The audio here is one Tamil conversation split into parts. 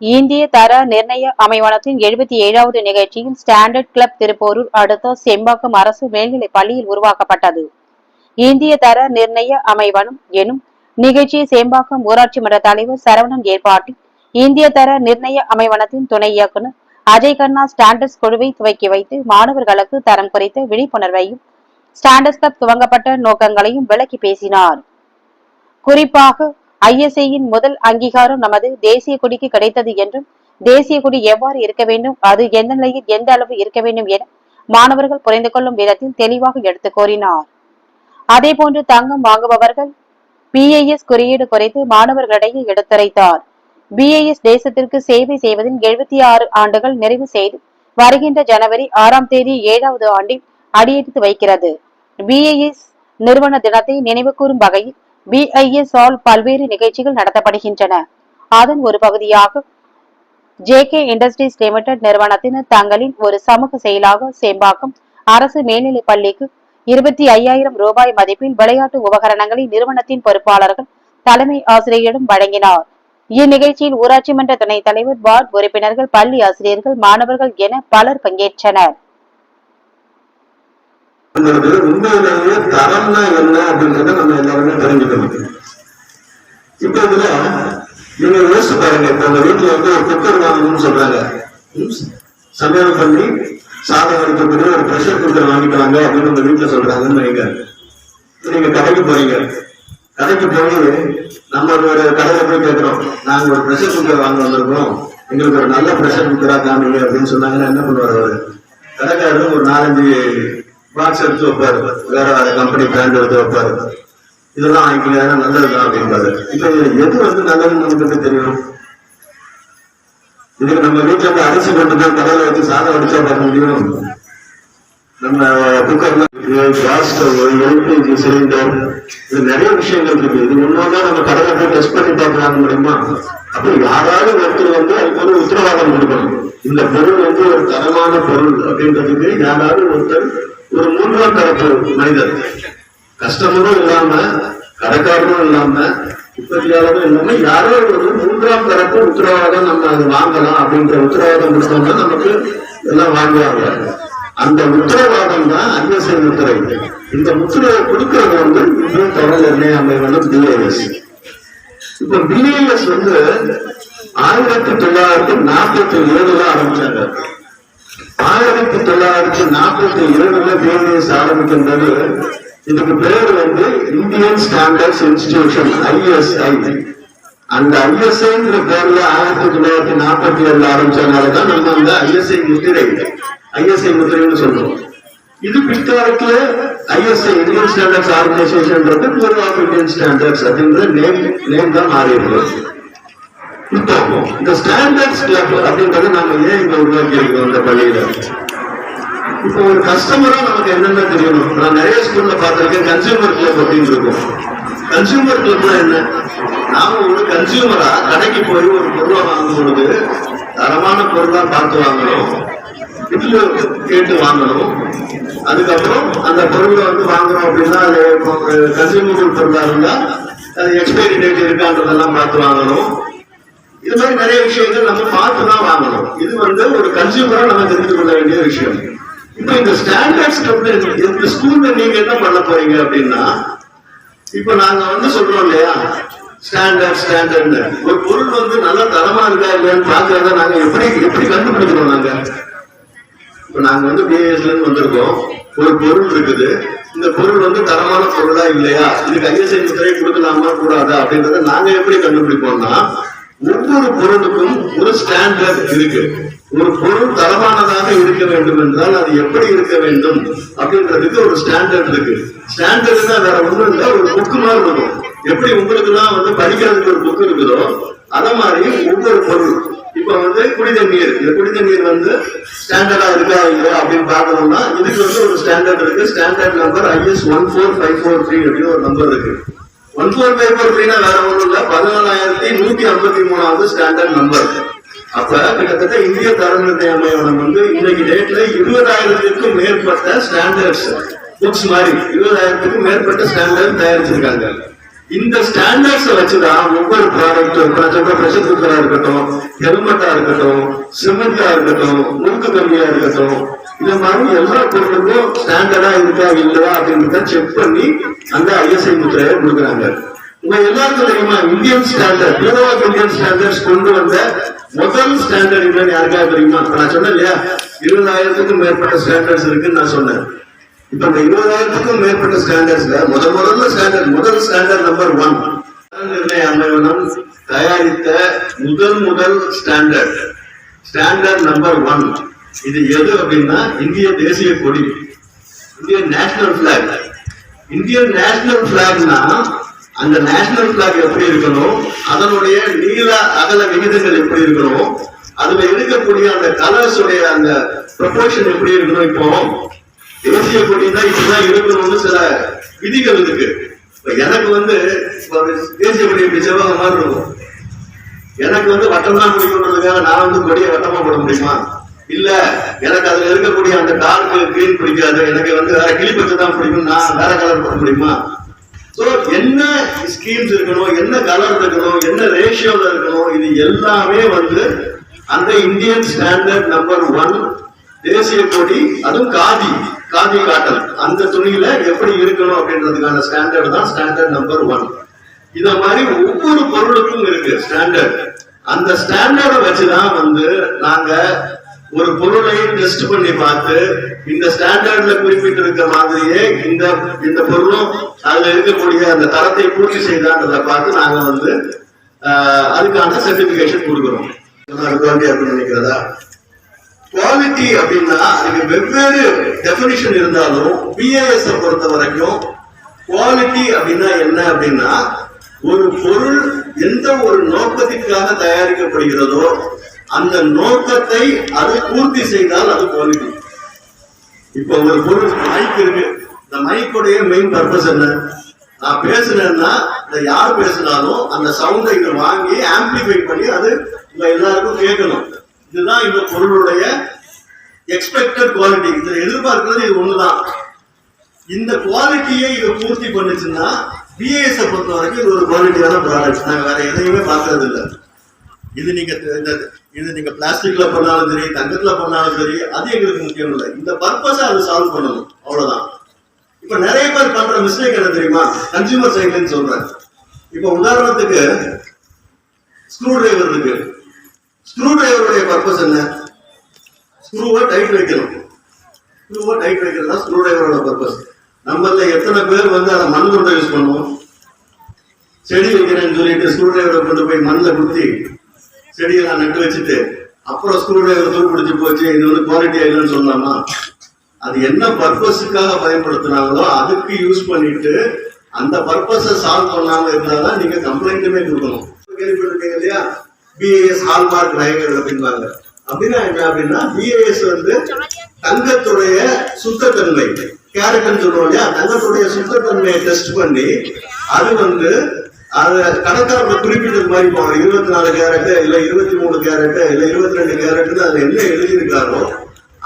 இந்திய தர நிர்ணய அமைவனத்தின் 77வது நிகழ்ச்சியில் ஸ்டாண்டர்ட் கிளப் திருப்போரூர் அடுத்த செம்பாக்கம் அரசு மேல்நிலைப் பள்ளியில் உருவாக்கப்பட்டது. இந்திய தர நிர்ணய அமைவனம் எனும் நிகழ்ச்சி செம்பாக்கம் ஊராட்சி மன்ற தலைவர் சரவணன் ஏற்பாட்டில் இந்திய தர நிர்ணய அமைவனத்தின் துணை இயக்குநர் அஜய் கண்ணா ஸ்டாண்டர்ட்ஸ் குழுவை துவக்கி வைத்து மாணவர்களுக்கு தரம் குறித்த விழிப்புணர்வையும் ஸ்டாண்டர்ட்ஸ் கிளப் துவங்கப்பட்ட நோக்கங்களையும் விளக்கி பேசினார். குறிப்பாக ISIயின் முதல் அங்கீகாரம் நமது தேசிய கொடிக்கு கிடைத்தது என்றும், தேசிய கொடி எவ்வாறு இருக்க வேண்டும், அது எந்த நிலையில் எந்த அளவு இருக்க வேண்டும் என மாணவர்கள் புரிந்து கொள்ளும் விதத்தில் தெளிவாக எடுத்துக் கூறினார். அதேபோன்று தங்கம் வாங்குபவர்கள் BIS குறியீடு குறித்து மாணவர்களிடையே எடுத்துரைத்தார். BIS தேசத்திற்கு சேவை செய்வதில் 76 ஆண்டுகள் நிறைவு செய்து வருகின்ற ஜனவரி 6ஆம் தேதி 7வது ஆண்டில் அடியெடுத்து வைக்கிறது. BIS நிறுவன தினத்தை நினைவு கூறும் வகையில் BIS ஆல் பல்வேறு நிகழ்ச்சிகள் நடத்தப்படுகின்றன. அதன் ஒரு பகுதியாக JK இண்டஸ்ட்ரீஸ் லிமிடெட் நிறுவனத்தினர் தங்களின் ஒரு சமூக செயலாக செம்பாக்கம் அரசு மேல்நிலைப் பள்ளிக்கு 25,000 ரூபாய் மதிப்பில் விளையாட்டு உபகரணங்களை நிறுவனத்தின் பொறுப்பாளர்கள் தலைமை ஆசிரியரிடம் வழங்கினார். இந்நிகழ்ச்சியில் ஊராட்சி மன்ற துணைத் தலைவர், வார்டு உறுப்பினர்கள், பள்ளி ஆசிரியர்கள், மாணவர்கள் என பலர் பங்கேற்றனர். உண்மையிலேயே தரம்னா என்ன அப்படின்றத நம்ம எல்லாருமே தெரிஞ்சுக்கணும். இப்ப இதுல நீங்க யோசிச்சு பாருங்க, இப்ப உங்க வீட்டுல வந்து ஒரு குக்கர் வாங்கணும்னு சொல்றாங்க, சமையல் பண்ணி சாதம் எடுக்கக்கூடிய ஒரு பிரஷர் குக்கர் வாங்கிக்கிறாங்க அப்படின்னு உங்க வீட்டுல சொல்றாங்கன்னு வைங்க. நீங்க கடைக்கு போறீங்க, கடைக்கு போய் நம்ம ஒரு கடையில போய் கேட்கிறோம், நாங்க ஒரு பிரஷர் குக்கர் வாங்க வந்திருக்கோம், எங்களுக்கு ஒரு நல்ல பிரஷர் குக்கரா காமிங்க அப்படின்னு சொன்னாங்கன்னா என்ன பண்ணுவாரு அவரு? கடைக்காரரு ஒரு 4-5 பாக்ஸ் எடுத்து வைப்பாரு, வேற வேற கம்பெனி பிராண்ட் எடுத்து வைப்பாரு, இதெல்லாம் வாங்கிக்கல நல்லதுதான் அப்படின்பாரு. இப்ப எது வந்து நல்லதுன்னு நமக்கு தெரியும்? இதுக்கு நம்ம வீட்டுல இருந்து அரிசி கொண்டு போய் கடையில வச்சு சாதம் அடிச்சா பார்க்க முடியும்? நம்ம குக்கர்ல கேஸ் ஸ்டவ், LPG சிலிண்டர், இது நிறைய விஷயங்கள் இருக்கு. இது முன்னோதான் நம்ம கடையில போய் டெஸ்ட் பண்ணி பார்த்து வாங்க முடியுமா? அப்ப யாராவது ஒருத்தர் வந்து அதுக்கு ஒரு உத்தரவாதம் கொடுக்கணும். இந்த பொருள் வந்து ஒரு தரமான பொருள் அப்படின்றதுக்கு யாராவது ஒருத்தர், ஒரு 3ஆம் தரப்பு மனிதர், கஸ்டமரும் இல்லாம கடைக்காரரும் இல்லாம உற்பத்தியாளரும் இல்லாம யாரோ ஒரு 3ஆம் தரப்பு உத்தரவாதம் நம்ம அது வாங்கலாம் அப்படின்ற உத்தரவாதம் கொடுத்தோம்னா நமக்கு எல்லாம் வாங்குவாங்க. அந்த உத்தரவாதம் தான் ISI முத்திரை. இந்த முத்திரையை கொடுக்கறது வந்து இந்திய தர நிர்ணய அமைவனம் BIS. இப்ப BIS வந்து 1947 ஆரம்பிச்சாங்க. 1947 BIS ஆரம்பிக்கின்றது. இதுக்கு பேர் வந்து இந்தியன் ஸ்டாண்டர்ட்ஸ் இன்ஸ்டிடியூஷன், ISI. அந்த ISIங்கிற பேர்ல 1947 ஆரம்பிச்சதுனாலதான் நம்ம அந்த ISI முத்திரைன்னு சொல்றோம். இது பிற்காலத்துல ISI Indian standards organisation bureau of Indian standards அப்படின்ற நேம் தான் மாறி இருக்கு. இப்போ இந்த ஸ்டாண்டர்ட்ஸ் கிளப் அப்படின்றது நாம ஏன் இங்க உருவாக்கி இருக்கோம் இந்த பள்ளியில? இப்போ ஒரு கஸ்டமரா நமக்கு என்னென்ன தெரியணும்? நான் நிறைய ஸ்கூல்ல பார்த்திருக்கேன், கன்சியூமர் கிளப் அப்படின்னு இருக்கும். கன்சியூமர் கிளப்னா என்ன? நாம ஒரு கன்சியூமரா கடைக்கு போய் ஒரு பொருளை வாங்கும் பொழுது தரமான பொருளா பார்த்து வாங்கணும், வீட்டுல கேட்டு வாங்கணும். அதுக்கப்புறம் அந்த பொருளை வந்து வாங்குறோம் அப்படின்னா அது கன்சியூமபிள் பொருளா இருந்தா அது எக்ஸ்பைரி டேட் இருக்கான்றதெல்லாம் பார்த்து வாங்கணும். இது மாதிரி நிறைய விஷயங்கள் நம்ம பார்த்துதான் வாங்கணும். இது வந்து ஒரு கன்சியூமரா நம்ம தெரிந்து கொள்ள வேண்டிய விஷயம். இப்ப இந்த ஸ்டாண்டர்ட்ஸ் இந்த ஸ்கூல்ல நீங்க என்ன பண்ண போறீங்க அப்படின்னா, இப்ப நாங்க வந்து சொல்றோம் இல்லையா, ஸ்டாண்டர்ட் ஒரு பொருள் வந்து நல்லா தரமா இருக்கா இல்லையான்னு பாக்குறத நாங்க எப்படி கண்டுபிடிக்கிறோம்? இப்ப நாங்க வந்து BISல இருந்து வந்திருக்கோம், ஒரு பொருள் இருக்குது, இந்த பொருள் வந்து தரமான பொருளா இல்லையா, இதுக்கு ISI முத்திரை கொடுக்கலாமா கூடாதா அப்படின்றத நாங்க எப்படி கண்டுபிடிப்போம்னா, ஒவ்வொரு பொருளுக்கும் ஒரு ஸ்டாண்டர்ட் இருக்கு. ஒரு பொருள் தரமானதாக இருக்க வேண்டும் என்றால் அது எப்படி இருக்க வேண்டும் அப்படின்றதுக்கு ஒரு ஸ்டாண்டர்ட் இருக்கு. ஸ்டாண்டர்ட்னா வேற ஒண்ணும் இல்லை, ஒரு புக்கு மாதிரி இருக்கும். எப்படி உங்களுக்கு எல்லாம் வந்து படிக்கிறதுக்கு ஒரு புக் இருக்குதோ அத மாதிரி ஒவ்வொரு பொருள். இப்ப வந்து குடிதண்ணீர், இந்த குடிதண்ணீர் வந்து ஸ்டாண்டர்டா இருக்கா இல்லையா அப்படின்னு பாக்கணும்னா இதுக்கு வந்து ஒரு ஸ்டாண்டர்ட் இருக்கு. ஸ்டாண்டர்ட் நம்பர் IS 14543 அப்படின்னு ஒரு நம்பர் இருக்கு. 14543 வேற ஒண்ணும் இல்ல, 14,153வது ஸ்டாண்டர்ட் நம்பர். அப்ப கிட்டத்தட்ட இந்திய தர நிர்ணய அமைவனம் வந்து இன்னைக்கு டேட்ல 20,000க்கும் மேற்பட்ட ஸ்டாண்டர்ட்ஸ் புக்ஸ் மாதிரி 20,000க்கும் மேற்பட்ட ஸ்டாண்டர்ட் தயாரிச்சிருக்காங்க. இந்த ஸ்டாண்டர்ட்ஸ் வச்சுதான் ஒவ்வொரு ப்ராடக்டும் பிரஷர் குக்கரா இருக்கட்டும், ஹெல்மெட்டா இருக்கட்டும், சிமெண்டா இருக்கட்டும், முறுக்கு கம்மியா இருக்கட்டும், இந்த மாதிரி எல்லா பொருளுக்கும் ஸ்டாண்டர்டா இருக்கா இல்லையா அப்படின்றத செக் பண்ணி அந்த ISI முத்திரையை கொடுக்குறாங்க. உங்க எல்லாருக்கும் தெரியுமா Indian standard, bureau of Indian standards கொண்டு வந்த முதல் ஸ்டாண்டர்ட் என்னன்னு யாருக்காவது தெரியுமா? நான் சொன்னேன் இல்லையா 20,000க்கும் மேற்பட்ட ஸ்டாண்டர்ட்ஸ் இருக்குன்னு நான் சொன்னேன். இப்ப இந்த 20,000க்கும் மேற்பட்ட ஸ்டாண்டர்ட்ஸ்ல முதல் ஸ்டாண்டர்ட் நம்பர் 1 நிர்ணய அமைவனம் தயாரித்த முதல் ஸ்டாண்டர்ட் நம்பர் 1 இது எது அப்படின்னா இந்திய தேசிய கொடி, Indian national flag. Indian national பிளாக்னா அந்த நேஷனல் பிளாக் எப்படி இருக்கணும், அதனுடைய நீள அகல விகிதங்கள் எப்படி இருக்கணும், அதுல இருக்கக்கூடிய அந்த கலர்ஸ் உடைய அந்த ப்ரொபோர்ஷன் எப்படி இருக்கணும். இப்போ தேசிய கொடினா இப்படிதான் இருக்கணும்னு சில விதிகள் இருக்கு. எனக்கு தேசிய கொடி இப்படி செவ்வாங்க மாதிரி இருக்கும். எனக்கு வட்டம் தான் பிடிக்கணுன்றதுக்காக நான் கொடியை வட்டமா போட முடியுமா? இல்ல, எனக்கு அதுல இருக்கக்கூடிய அந்த டார்க் கிரீன் பிடிக்காது, எனக்கு வேற கிளி பச்சை தான் பிடிக்கும், நான் வேற கலர் போட முடியுமா? சோ என்ன ஸ்கீம்ஸ் இருக்கணும், என்ன கலர் இருக்கணும், என்ன ரேஷியோல இருக்கணும், இது எல்லாமே அந்த இந்தியன் ஸ்டாண்டர்ட் நம்பர் 1 தேசிய கொடி, அதுவும் காதி காட்டன் அந்த துணியில எப்படி இருக்கணும் அப்படின்றதுக்கான ஸ்டாண்டர்ட் தான் ஸ்டாண்டர்ட் நம்பர் 1. இத மாதிரி ஒவ்வொரு பொருளுக்கும் இருக்கு ஸ்டாண்டர்ட். அந்த ஸ்டாண்டர்டை வச்சுதான் நாங்க ஒரு பொருளை டெஸ்ட் பண்ணி பார்த்து இந்த ஸ்டாண்டர்ட்ல குறிப்பிட்டு இருக்க மாதிரியே இந்த பொருளும் அதுல இருக்கக்கூடிய அந்த தரத்தை பூர்த்தி செய்தான்றதை பார்த்து நாங்க அதுக்கான சர்டிபிகேஷன் கொடுக்கிறோம். நினைக்கிறதா? குவாலிட்டி அப்படின்னா அதுக்கு வெவ்வேறு டெபினிஷன் இருந்தாலும் BIS பொறுத்த வரைக்கும் குவாலிட்டி அப்படின்னா என்ன அப்படின்னா ஒரு பொருள் எந்த ஒரு நோக்கத்திற்காக தயாரிக்கப்படுகிறதோ அந்த நோக்கத்தை அது பூர்த்தி செய்தால் அது குவாலிட்டி. இப்ப ஒரு பொருள் மைக் இருக்கு, இந்த மைக்குடைய மெயின் பர்பஸ் என்ன? நான் பேசுனேன்னா யார் பேசினாலும் அந்த சவுண்டை இங்க வாங்கி ஆம்பிளிஃபை பண்ணி அது எல்லாருக்கும் கேட்கணும். இதுதான் இந்த பொருளுடைய எக்ஸ்பெக்டட் குவாலிட்டி. இதுல எதிர்பார்க்கிறது இது ஒண்ணுதான். இந்த குவாலிட்டியை இது பூர்த்தி பண்ணுச்சுன்னா BIS பொறுத்த வரைக்கும் இது ஒரு குவாலிட்டியான ப்ராடக்ட். நாங்க வேற எதையுமே பார்க்கறது இல்லை. இது நீங்க பிளாஸ்டிக்ல பண்ணாலும் சரி, தங்கத்துல பண்ணாலும் சரி, அது எங்களுக்கு முக்கியம் இல்லை. இந்த பர்பஸை அது சால்வ் பண்ணணும், அவ்வளவுதான். இப்ப நிறைய பேர் பண்ற மிஸ்டேக் என்ன தெரியுமா? கன்சியூமர் சைக்கிள்னு சொல்றேன். இப்ப உதாரணத்துக்கு ஸ்க்ரூ டிரைவர் இருக்கு. ஸ்க்ரூ டிரைவருடைய பர்பஸ் என்ன? ஸ்க்ரூவை டைட் வைக்கணும். ஸ்க்ரூவை டைட் வைக்கிறது தான் ஸ்க்ரூ டிரைவரோட பர்பஸ். நம்மள எத்தனை பேர் அதை மண் கொண்டு யூஸ் பண்ணுவோம்? செடி வைக்கிறேன்னு சொல்லிட்டு ஸ்க்ரூ டிரைவரை கொண்டு போய் மண்ணில் குத்தி செடியெல்லாம் நட்டு வச்சுட்டு அப்புறம் ஸ்க்ரூ டிரைவர் தூள் பிடிச்சி போச்சு, இது குவாலிட்டியா இல்லைன்னு சொல்லலாமா? அது என்ன பர்பஸுக்காக பயன்படுத்தினாங்களோ அதுக்கு யூஸ் பண்ணிட்டு அந்த பர்பஸை சால்வ் பண்ணாம இருந்தாதான் நீங்க கம்ப்ளைண்ட்டுமே கொடுக்கணும். கேள்விப்பட்டிருக்கீங்க இல்லையா? BIS ஹால்மார்க் நகைகள் அப்படின்னாங்க. அப்படின்னா என்ன அப்படின்னா BIS தங்கத்துடைய சுத்தத்தன்மை, கேரட்னு சொல்றோம் இல்லையா, தங்கத்துடைய சுத்தத்தன்மையை டெஸ்ட் பண்ணி அது அது கணக்காரர் குறிப்பிட்டது மாதிரி 24 கேரட் இல்ல 23 கேரட் இல்ல 22 கேரட்னு அதுல என்ன எழுதியிருக்காரோ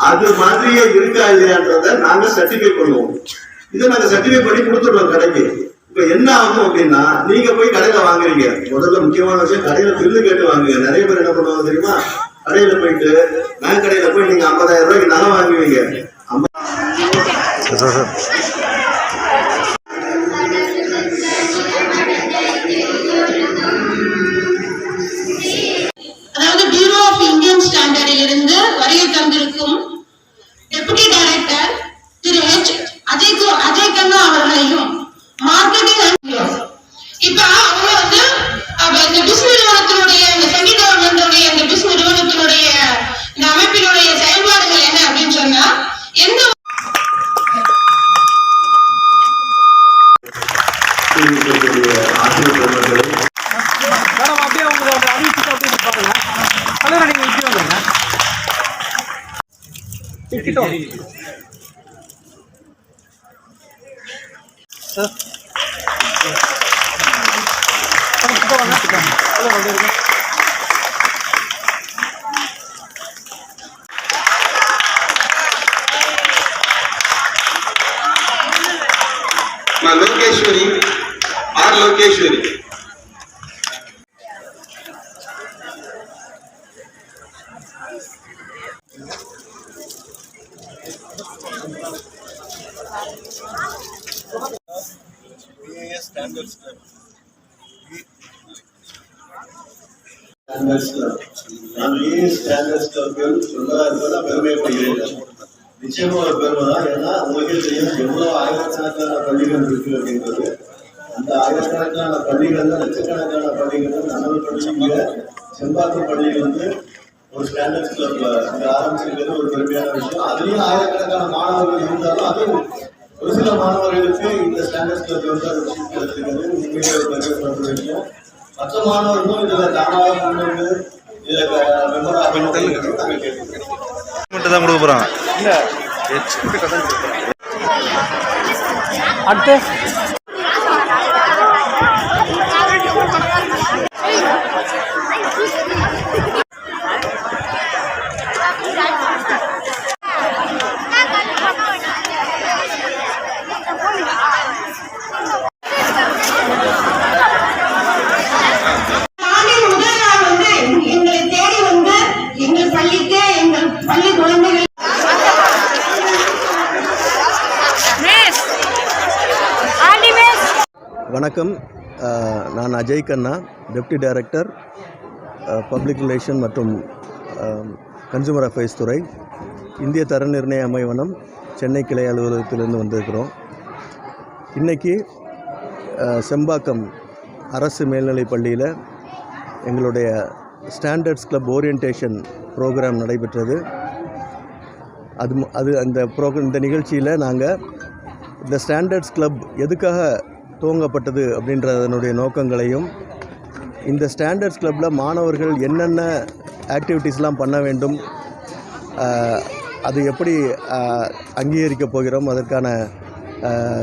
அது மாதிரியே இருக்கா இல்லையான்றத நாங்க சர்டிஃபை பண்ணுவோம். இதை நாங்க சர்டிஃபை பண்ணி கொடுத்துடுறோம் கடைக்கு. இப்ப என்ன ஆகும் அப்படின்னா நீங்க போய் கடையில வாங்குறீங்க. முதல்ல முக்கியமான விஷயம், கடையில பில்லு கேட்டு வாங்குங்க. நிறைய பேர் என்ன பண்ணுவாங்க தெரியுமா? கடையில போயிட்டு பேங்க் கடையில போய் நீங்க 50,000 ரூபாய்க்கு நகை வாங்குவீங்க. அதாவது பியூரோ ஆஃப் இந்தியன் ஸ்டாண்டர்டில் இருந்து வருகை தந்திருக்கும் டெபுட்டி டைரக்டர் திரு அஜய் கண்ணா அவர்களையும் மார்க்கெட்டிங் இப்ப அவங்க இந்த பிஸ் நிறுவனத்தினுடைய இந்த செமி கவர்மெண்டுடைய இந்த பிஸ் நிறுவனத்தினுடைய இந்த அமைப்பினுடைய செயல்பாடுகள் என்ன அப்படின்னு சொன்னா எந்த லோகேஸ்வரி, ஆர் லோகேஸ்வரி. நிச்சயமா ஒரு பெருமை தான். ஏன்னா உங்களுக்கே தெரியும் எவ்வளவு ஆயிரக்கணக்கான பள்ளிகள் இருக்கு அப்படின்றது. அந்த ஆயிரக்கணக்கான பள்ளிகள்ல லட்சக்கணக்கான பள்ளிகள் நமது பள்ளியில செம்பாக்கம் பள்ளியில் வந்து ஒரு ஸ்டாண்டர்ட்ஸ் கிளப்ல இங்க ஆரம்பிச்சிருக்கிறது ஒரு பெருமையான விஷயம். அதுலயும் ஆயிரக்கணக்கான மாணவர்கள் இருந்தாலும் அதுவும் ஒரு சில மாணவர்களுக்கு இந்த ஸ்டாண்டர்ட்ஸ் கிளப் வந்து அது கிடைச்சிருக்கிறது உண்மையிலே ஒரு பெருமைப்படுற விஷயம். மற்ற மாணவர்களும் இதுல தானாக முன்னெடுத்து இதுல மெம்பராக நாங்கள் கேட்கிறோம். தான் கொடுக்க போறாங்க. அடுத்து வணக்கம், நான் அஜய் கண்ணா, டெப்டி டைரக்டர் பப்ளிக் ரிலேஷன் மற்றும் கன்சூமர் அஃபேர்ஸ் துறை, இந்திய தர நிர்ணய அமைவனம், சென்னை கிளை அலுவலகத்திலிருந்து வந்திருக்கிறோம். இன்றைக்கி செம்பாக்கம் அரசு மேல்நிலைப் பள்ளியில் எங்களுடைய ஸ்டாண்டர்ட்ஸ் கிளப் ஓரியன்டேஷன் ப்ரோக்ராம் நடைபெற்றது. இந்த நிகழ்ச்சியில் நாங்கள் இந்த ஸ்டாண்டர்ட்ஸ் கிளப் எதுக்காக துவங்கப்பட்டது அப்படின்றதனுடைய நோக்கங்களையும், இந்த ஸ்டாண்டர்ட்ஸ் கிளப்பில் மாணவர்கள் என்னென்ன ஆக்டிவிட்டீஸ்லாம் பண்ண வேண்டும், அது எப்படி அங்கீகரிக்க போகிறோம், அதற்கான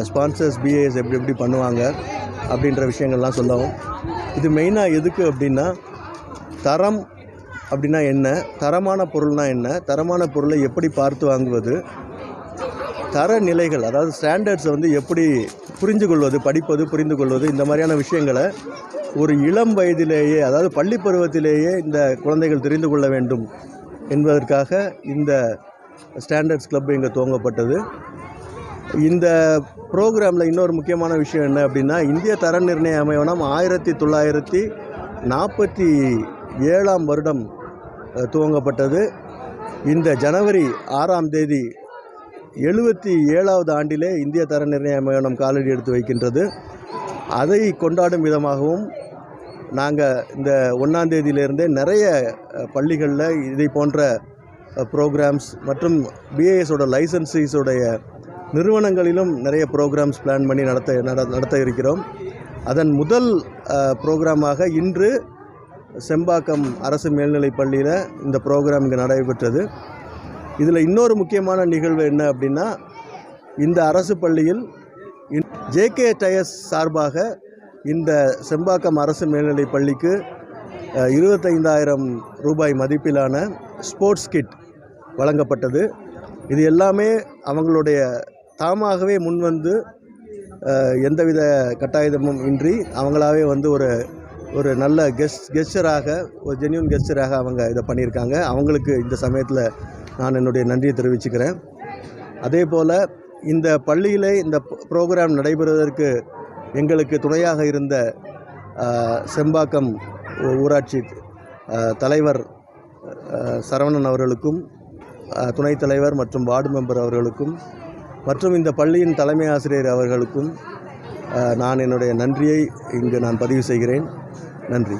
ஸ்பான்சர்ஸ் பிஏஎஸ் எப்படி பண்ணுவாங்க அப்படின்ற விஷயங்கள்லாம் சொல்லவும். இது மெயினாக எதுக்கு அப்படின்னா, தரம் அப்படின்னா என்ன, தரமான பொருள்னா என்ன, தரமான பொருளை எப்படி பார்த்து வாங்குவது, தரநிலைகள் அதாவது ஸ்டாண்டர்ட்ஸை வந்து எப்படி புரிந்து கொள்வது, படிப்பது, புரிந்து கொள்வது, இந்த மாதிரியான விஷயங்களை ஒரு இளம் வயதிலேயே, அதாவது பள்ளி பருவத்திலேயே இந்த குழந்தைகள் தெரிந்து கொள்ள வேண்டும் என்பதற்காக இந்த ஸ்டாண்டர்ட்ஸ் கிளப் இங்கே துவங்கப்பட்டது. இந்த ப்ரோக்ராமில் இன்னொரு முக்கியமான விஷயம் என்ன அப்படின்னா, இந்திய தர நிர்ணய அமைவனம் 1947ஆம் வருடம் துவங்கப்பட்டது. இந்த ஜனவரி 6ஆம் தேதி 77வது ஆண்டிலே இந்திய தர நிர்ணய அமைவனம் காலடி எடுத்து வைக்கின்றது. அதை கொண்டாடும் விதமாகவும் நாங்கள் இந்த 1ஆம் தேதியிலிருந்தே நிறைய பள்ளிகளில் இதை போன்ற ப்ரோக்ராம்ஸ் மற்றும் பிஏஎஸோட லைசன்ஸீஸோடைய நிறுவனங்களிலும் நிறைய ப்ரோக்ராம்ஸ் பிளான் பண்ணி நடத்த இருக்கிறோம். அதன் முதல் ப்ரோக்ராமாக இன்று செம்பாக்கம் அரசு மேல்நிலைப் பள்ளியில் இந்த ப்ரோக்ராம் இங்கே நடைபெற்றது. இதில் இன்னொரு முக்கியமான நிகழ்வு என்ன அப்படின்னா, இந்த அரசு பள்ளியில் ஜேகே டயர்ஸ் சார்பாக இந்த செம்பாக்கம் அரசு மேல்நிலைப் பள்ளிக்கு 25,000 ரூபாய் மதிப்பிலான ஸ்போர்ட்ஸ் கிட் வழங்கப்பட்டது. இது எல்லாமே அவங்களுடைய தாமாகவே முன்வந்து எந்தவித கட்டாயமும் இன்றி அவங்களாவே வந்து ஒரு நல்ல கெஸ்டராக, ஒரு ஜென்யூன் கெஸ்டராக அவங்க இதை பண்ணியிருக்காங்க. அவங்களுக்கு இந்த சமயத்தில் நான் என்னுடைய நன்றியை தெரிவிச்சுக்கிறேன். அதே போல் இந்த பள்ளியிலே இந்த ப்ரோக்ராம் நடைபெறுவதற்கு எங்களுக்கு துணையாக இருந்த செம்பாக்கம் ஊராட்சி தலைவர் சரவணன் அவர்களுக்கும், துணைத் தலைவர் மற்றும் வார்டு மெம்பர் அவர்களுக்கும், மற்றும் இந்த பள்ளியின் தலைமை ஆசிரியர் அவர்களுக்கும் நான் என்னுடைய நன்றியை இங்கு நான் பதிவு செய்கிறேன். நன்றி.